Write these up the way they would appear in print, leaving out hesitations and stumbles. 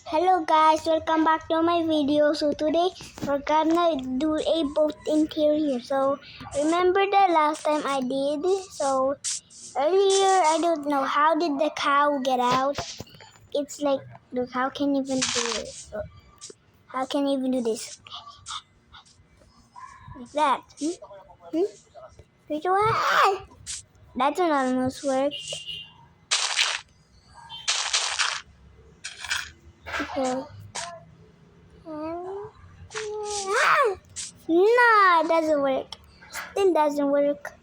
Hello guys, welcome back to my video. So today we're gonna do a boat interior. So remember the last time I did? So earlier I don't know how did the cow get out. It's like look, how can you even do it? How can you even do this? Like that. Which one? That one almost worked. Okay. No, it doesn't work. Still doesn't work.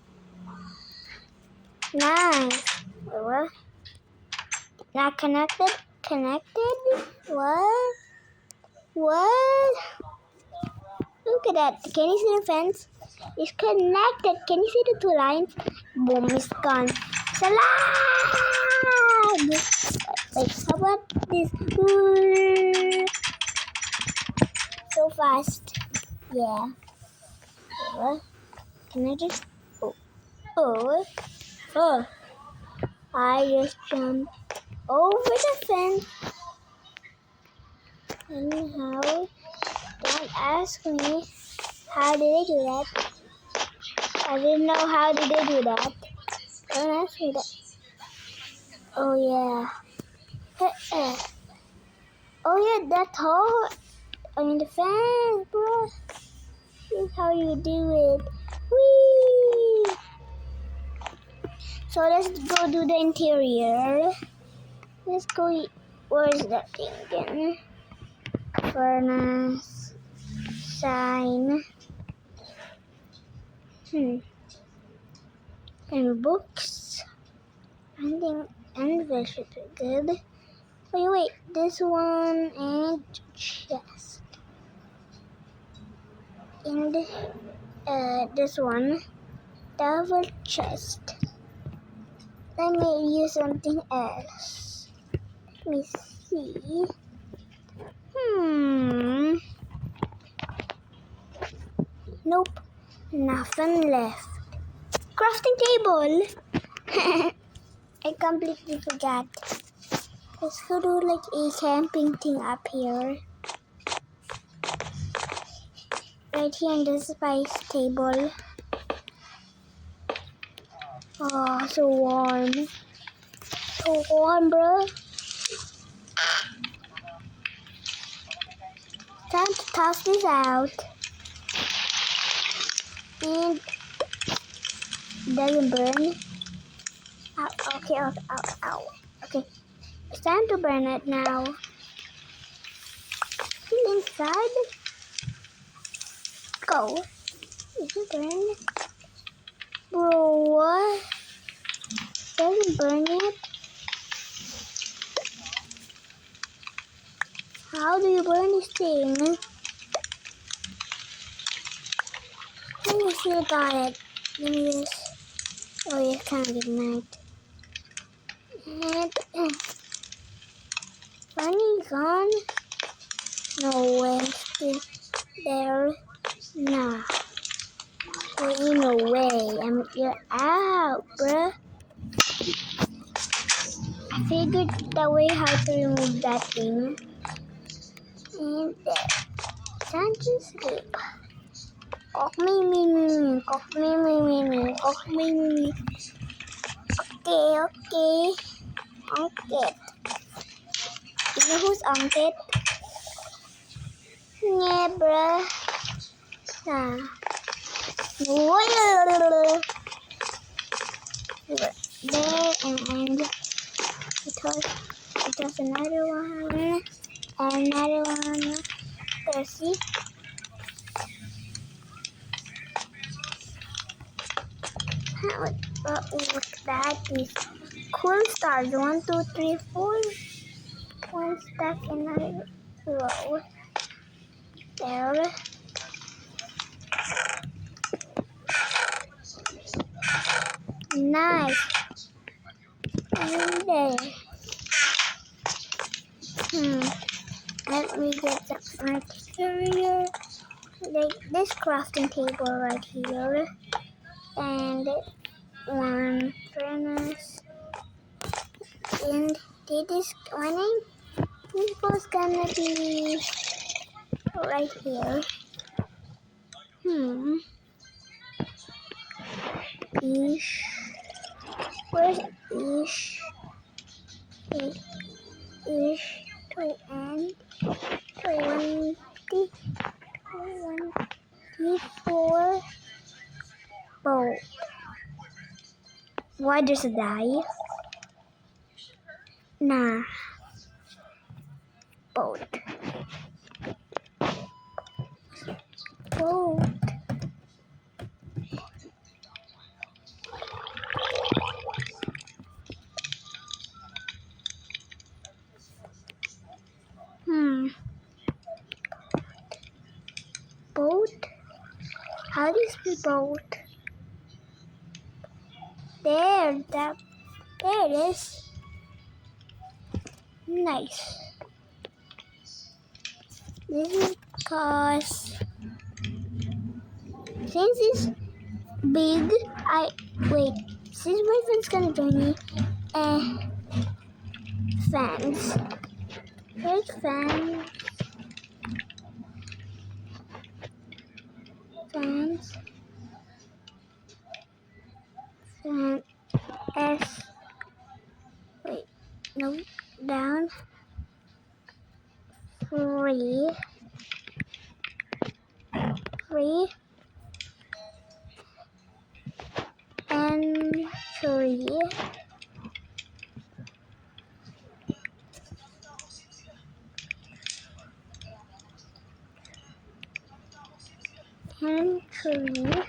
Nice. Wait, what? Not connected? Connected? What? What? Look at that. Can you see the fence? It's connected. Can you see the two lines? Boom, it's gone. Salag! Like, how about this? So fast. Yeah. What? Can I just... Oh. I just jumped over the fence. Anyhow, don't ask me how did I do that. I didn't know how did I do that. Don't ask me that. Oh yeah. Oh yeah, that's how. I mean the fence, bro. This is how you do it. Whee! So let's go do the interior. Let's go. Where is that thing again? Furnace. Sign. And books. And this should be good. Wait, this one and chest. And this one, double chest. Let me use something else. Let me see. Nope, nothing left. Crafting table. I completely forgot. Let's go do like a camping thing up here. Right here in the spice table. Oh, so warm. So warm, bro. Time to toss this out. And doesn't burn. Ow, okay, ow. Okay, it's time to burn it now. Still inside? Go. Is it burn? Bro, what? Doesn't burn yet? How do you burn this thing? Let me still got it. Let me just... Oh, yeah, kind of ignite. And... Bunny gone? No way. Still there. Nah. There ain't no way. You're out, bruh. I figured that way how to remove that thing. And there. Time to sleep. Cock me. Cock me. Cock me. Okay. Angkit. You know who's Angkit? Yeah, bruh. Nah. There and it was another one. Another one. There, see? What that is? Cool stars. 1, 2, 3, 4. One stack in a row. There. Nice. And there. Let me get the exterior. Like this crafting table right here. And one furnace. And did this one name? was gonna be right here. Ish. Where's ish? Wait, ish to end 24 boat. Why there's a die? Nah. Boat. Boat. Boat? How do you spell boat? There it is. Nice. This is because since it's big, since my friend's gonna join me, fans. Here's fans. Fans. Fan S. No, down. 3. And 3. And 3.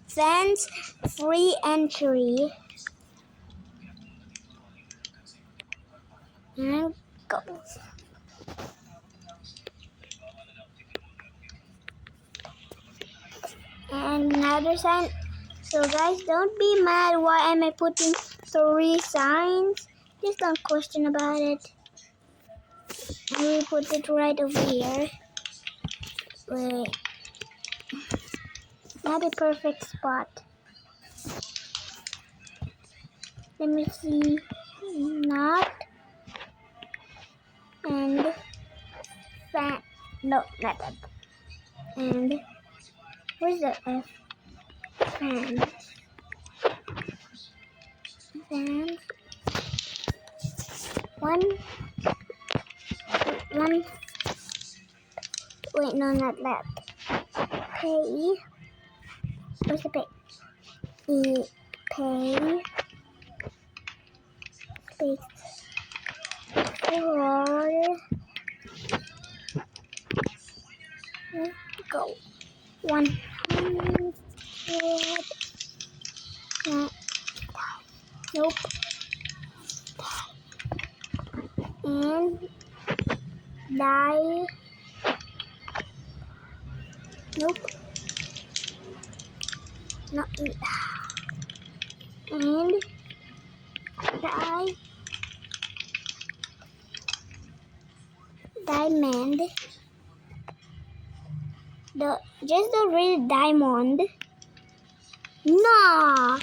Fans, free entry. And go. And another sign. So guys, don't be mad. Why am I putting 3 signs? Just don't question about it. I will put it right over here. Wait. Not a perfect spot. Let me see. Not. And fan. No, not that. And where's the F? Fans. Fans. One. Wait, no, not that. Pay. Where's the pay? Pay. Space. 4. Go. 100. Nope. And die. Nope. Not and die. Diamond. Just the real diamond. No.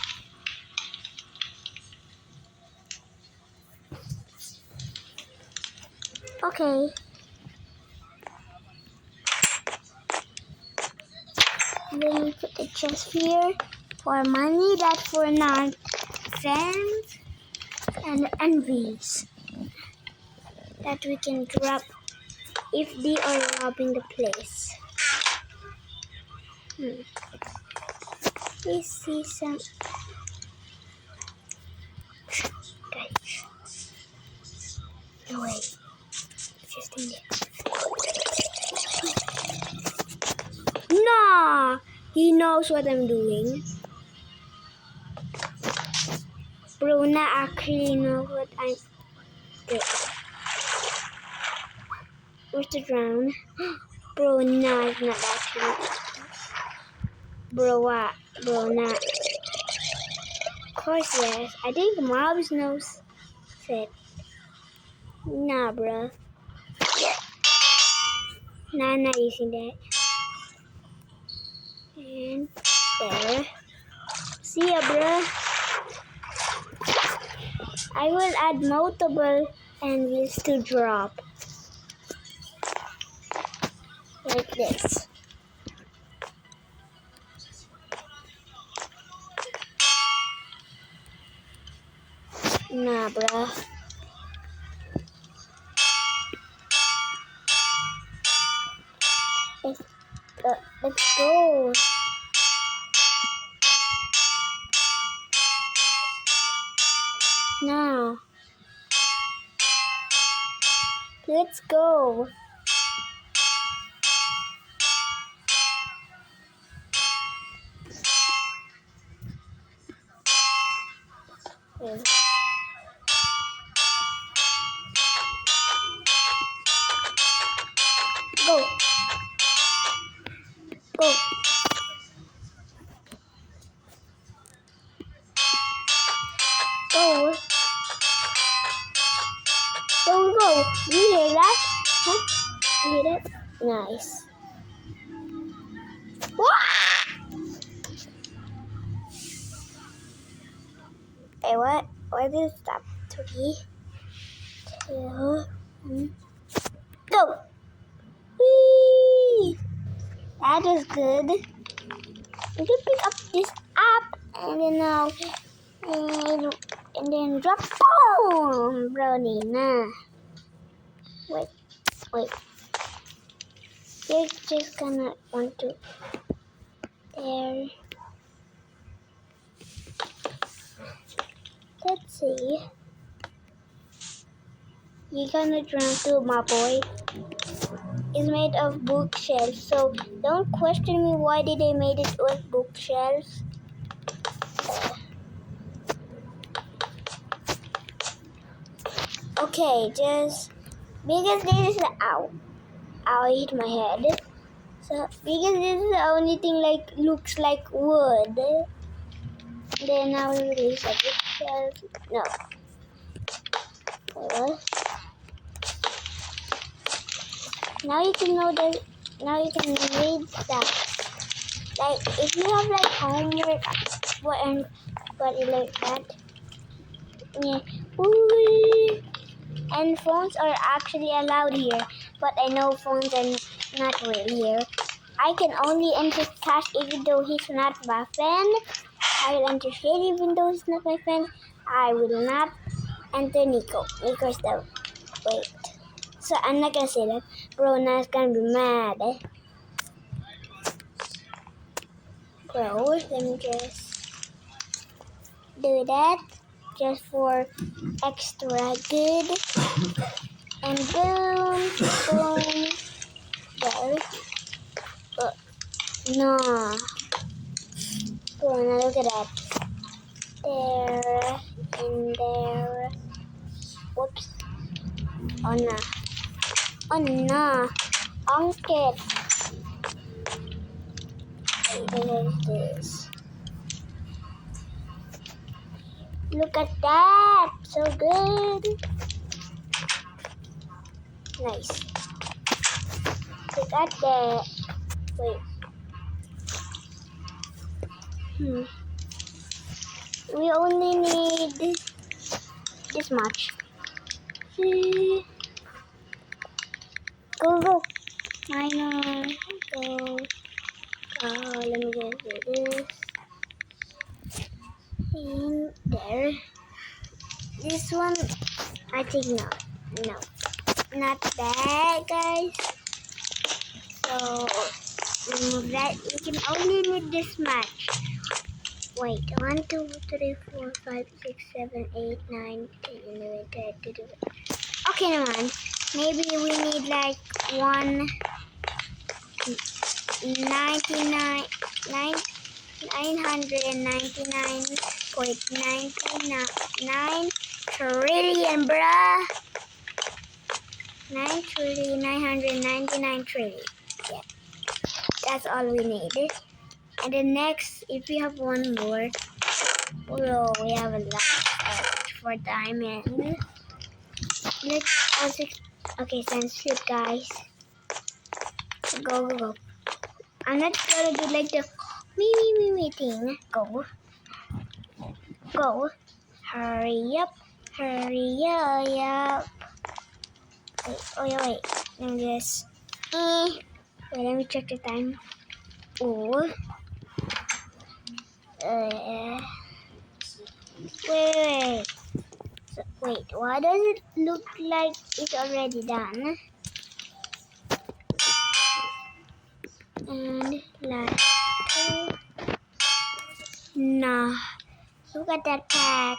Okay. Then we put the chest here for money. That's for non-fans and envies that we can drop if they are robbing the place. We see some guys. No way. Just in there. No! He knows what I'm doing. Bruna actually knows what I'm doing. Where's the drown? Bruna is not actually. Bruna. Of course, yes. I think mobs knows it. Nah, bruh. Nah, I'm not using that. And there. See ya, bruh. I will add multiple anvils to drop. Like this. Nah, bruh. Let's go. Now. Let's go. Okay. Go. Go. Go. Go. You hear that? Huh? You hear that? Nice. Hey, what? Why did it stop? 3, 2, 1. Go! Whee! That was good. We can pick up this up and then now and then drop. Boom! Brownie, nah. Wait. You're just gonna want to there. Let's see. You're gonna drown too, my boy. It's made of bookshelves, so don't question me why did they made it with bookshelves. Okay, just because this is ow, I hit my head. So because this is the only thing like looks like wood. Then now we release a bookshelf. No. Now you can know that. Now you can read that. Like if you have like homework, what like that. Yeah. Ooh. And phones are actually allowed here, but I know phones are not really here. I can only enter Cash even though he's not my friend. I will enter Shady even though he's not my friend. I will not enter Nico. Nico's the wait. So I'm not gonna say that. Bro, now it's gonna be mad. Bro, let me just do that just for extra good. And boom, boom, there. No. Bro, now look at that. There, and there. Whoops. Oh no. Oh no. Angkit. What is this? Look at that. So good. Nice. Look at that. Wait. We only need this much. See? Go. Minor. Go. Let me just do this. In there. This one, I think no, not bad, guys. So that you can only need this much. Wait, 1, 2, 3, 4, 5, 6, 7, 8, 9, 10, 11, 12, 13. Okay, never mind. Maybe we need like 999.99 trillion, bruh. 9,999 trillion. Yeah, that's all we need. And then next, if we have one more, bro, we have a lot for diamond. Let's also, okay, sounds good, guys. Go. I'm not gonna do like the me thing. Go. Hurry up. Hurry up. Wait. Let me just. Wait, let me check the time. Oh. Wait. Wait, why does it look like it's already done? And like, nah. Look at that pack.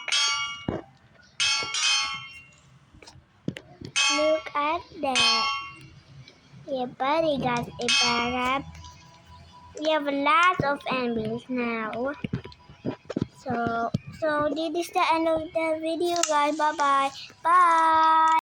Look at that. Yeah, buddy got a bag up. We have lots of enemies now. So this is the end of the video, guys. Bye.